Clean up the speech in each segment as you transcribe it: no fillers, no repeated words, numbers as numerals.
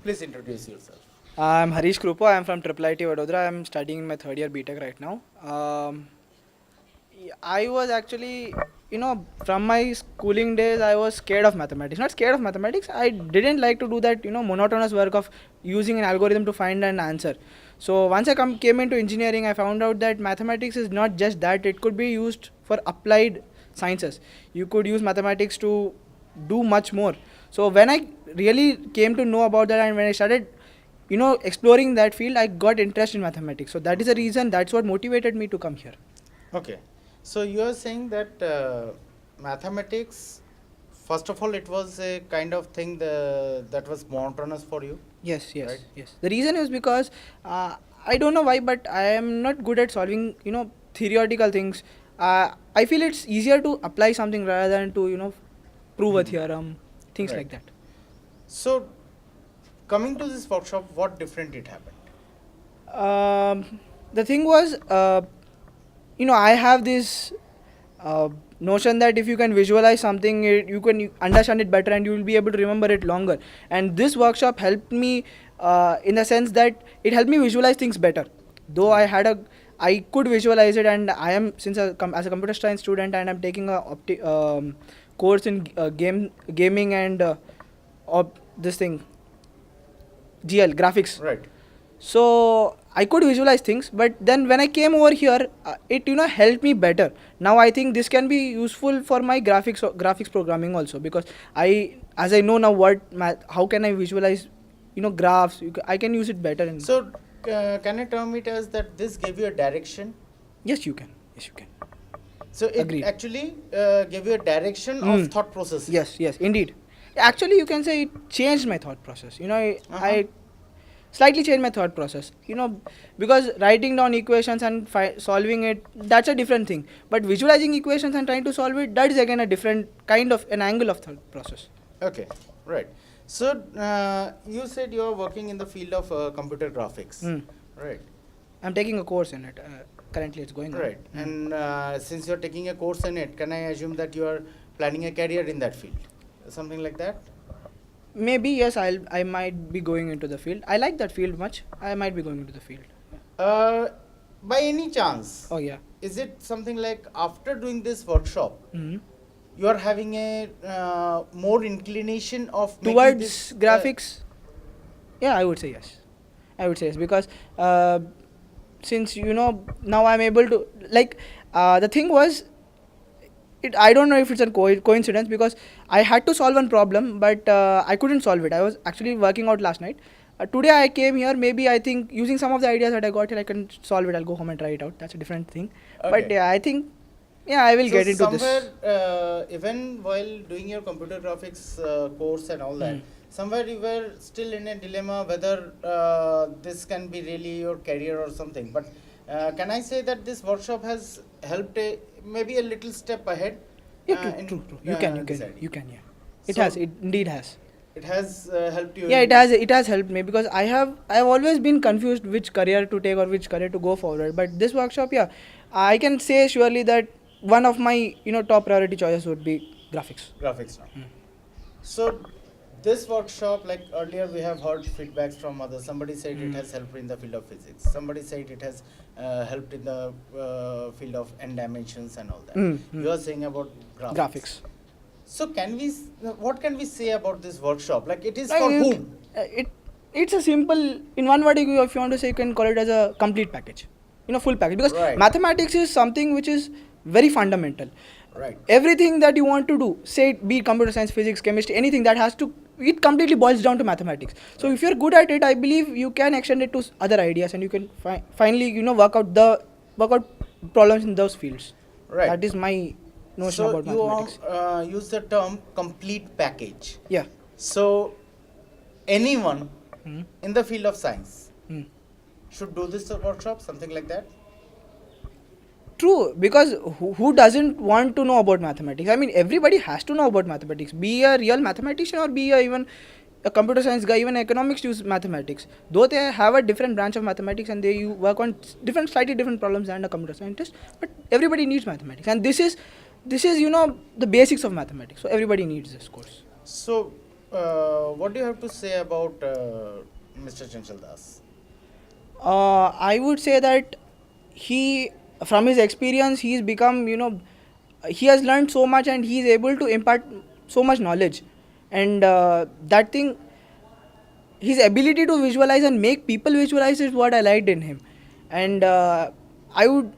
Please introduce yourself. I'm Harish Krupa. I'm from Triple IT Vadodara. I'm studying in my third year BTech right now. I was actually, from my schooling days, I was scared of mathematics. Not scared of mathematics. I didn't like to do that, monotonous work of using an algorithm to find an answer. So once I came into engineering, I found out that mathematics is not just that. It could be used for applied sciences. You could use mathematics to do much more. So when I really came to know about that, and when I started exploring that field, I got interest in mathematics. So that is the reason, that's what motivated me to come here. Okay. So you are saying that mathematics, first of all, it was a kind of thing that was monotonous for you. Yes, yes, Right. yes. The reason is because I don't know why, but I am not good at solving, theoretical things. I feel it's easier to apply something rather than to, prove a Mhm. theorem, things Right. like that. So coming to this workshop, what different it happened? The thing was, I have this notion that if you can visualize something, you can understand it better and you will be able to remember it longer. And this workshop helped me in the sense that it helped me visualize things better. Though I could visualize it, and I am, since as a computer science student, and I'm taking a course in gaming and this thing, GL graphics. Right. So I could visualize things, but then when I came over here, it helped me better. Now I think this can be useful for my graphics programming also, because as I know now how can I visualize graphs. I can use it better. So can I term it as that this gave you a direction? Yes, you can. Yes, you can. So it Agreed. actually gave you a direction of Mm. thought process. Yes, yes, indeed. Actually, you can say it changed my thought process. I slightly changed my thought process. Because writing down equations and solving it, that's a different thing. But visualizing equations and trying to solve it, that is again a different kind of an angle of thought process. Okay, right. So you said you are working in the field of computer graphics, Mm. right? I'm taking a course in it. Currently, it's going on. Right. And since you are taking a course in it, can I assume that you are planning a career in that field, something like that? Maybe yes. I might be going into the field. I like that field much. I might be going into the field. By any chance, Oh yeah. is it something like after doing this workshop, Hmm. you are having a more inclination of making Towards this graphics, yeah, I would say yes. I would say yes, because since now I'm able to, like, the thing was, I don't know if it's a coincidence, because I had to solve one problem, but I couldn't solve it. I was actually working out last night. Today I came here. Maybe I think using some of the ideas that I got here, I can solve it. I'll go home and try it out. That's a different thing. But Okay. yeah, I think, yeah, I will So get into somewhere, this. even while doing your computer graphics course and all that, Mm. somewhere you were still in a dilemma whether this can be really your career or something. But can I say that this workshop has helped maybe a little step ahead? Yeah, true, in, true, true. You can, deciding? yeah. It So has. It indeed has. it has helped you. Yeah, in it has helped me, because I've always been confused which career to take or which career to go forward. But this workshop, yeah, I can say surely that one of my top priority choices would be graphics. graphics now. Mm. So this workshop, like earlier, we have heard feedbacks from others. Somebody said it Mm. has helped in the field of physics. Somebody said it has helped in the field of n dimensions and all that. Mm, mm. You are saying about graphics. Graphics. So can we? What can we say about this workshop? Like it is Like, for whom? it's a simple, in one word, if you want to say, you can call it as a complete package, full package, because Right. mathematics is something which is very fundamental. Right. Everything that you want to do, say it be computer science, physics, chemistry, anything that has to, it completely boils down to mathematics. So if you're good at it, I believe you can extend it to other ideas, and you can finally work out problems in those fields. Right. That is my notion So about you mathematics. use the term complete package. Yeah. So anyone Hmm. in the field of science Hmm. should do this workshop, something like that. True, because who doesn't want to know about mathematics? I mean, everybody has to know about mathematics. Be a real mathematician or be even a computer science guy, even economics use mathematics. Though they have a different branch of mathematics and they work on slightly different problems than a computer scientist, but everybody needs mathematics, and this is the basics of mathematics. So everybody needs this course. So what do you have to say about Mr. Chanchal Das? I would say that he, from his experience, he's become, he has learned so much and he's able to impart so much knowledge. And that thing, his ability to visualize and make people visualize is what I liked in him. And I would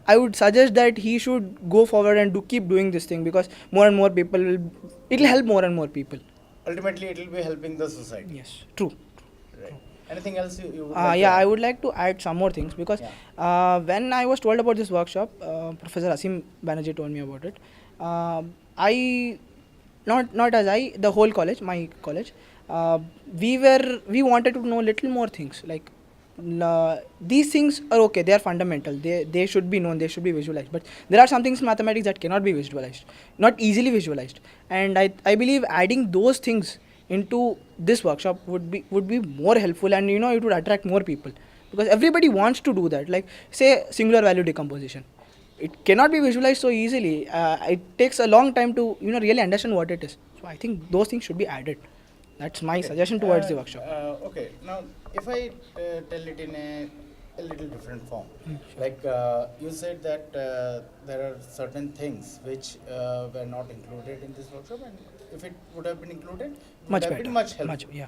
I would suggest that he should go forward and keep doing this thing, because more and more people will, it will help more and more people. Ultimately, it will be helping the society. Yes, true. Right. Anything else you would like to Yeah, add? I would like to add some more things, because when I was told about this workshop, Professor Asim Banerjee told me about it. I, not as I, the whole college, my college, we wanted to know little more things, like these things are okay, they are fundamental, they should be known, they should be visualized, but there are some things in mathematics that cannot be visualized, not easily visualized. And I believe adding those things into this workshop would be more helpful, and it would attract more people, because everybody wants to do that. Like, say, singular value decomposition, it cannot be visualized so easily. It takes a long time to really understand what it is. So I think those things should be added. That's my Okay. suggestion towards the workshop. Okay. Now, if I tell it in a little different form, like you said that there are certain things which were not included in this workshop, and if it would have been included, it Much would have better. been much helpful. Much, yeah.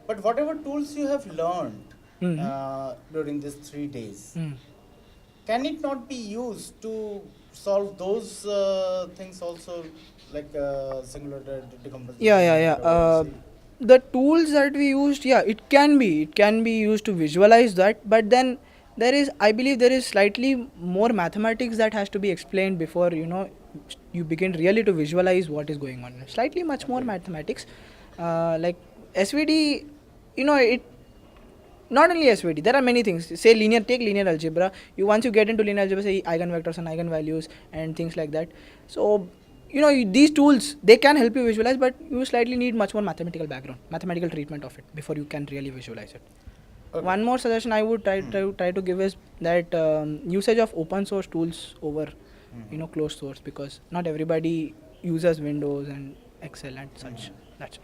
But whatever tools you have learned Mhm. during these 3 days, Mm. can it not be used to solve those things also, like singular decomposition? Yeah. The tools that we used, yeah, it can be used to visualize that, but then I believe there is slightly more mathematics that has to be explained before you begin really to visualize what is going on. Slightly much more mathematics, like SVD, it not only SVD, there are many things. Say take linear algebra. Once you get into linear algebra, say eigenvectors and eigenvalues and things like that. So these tools, they can help you visualize, but you slightly need much more mathematical background, mathematical treatment of it before you can really visualize it. Okay. One more suggestion I would try to give is that usage of open source tools over closed source, because not everybody uses Windows and Excel and such. That's it.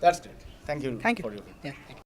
That's great. Thank you. Thank you. For your Yeah.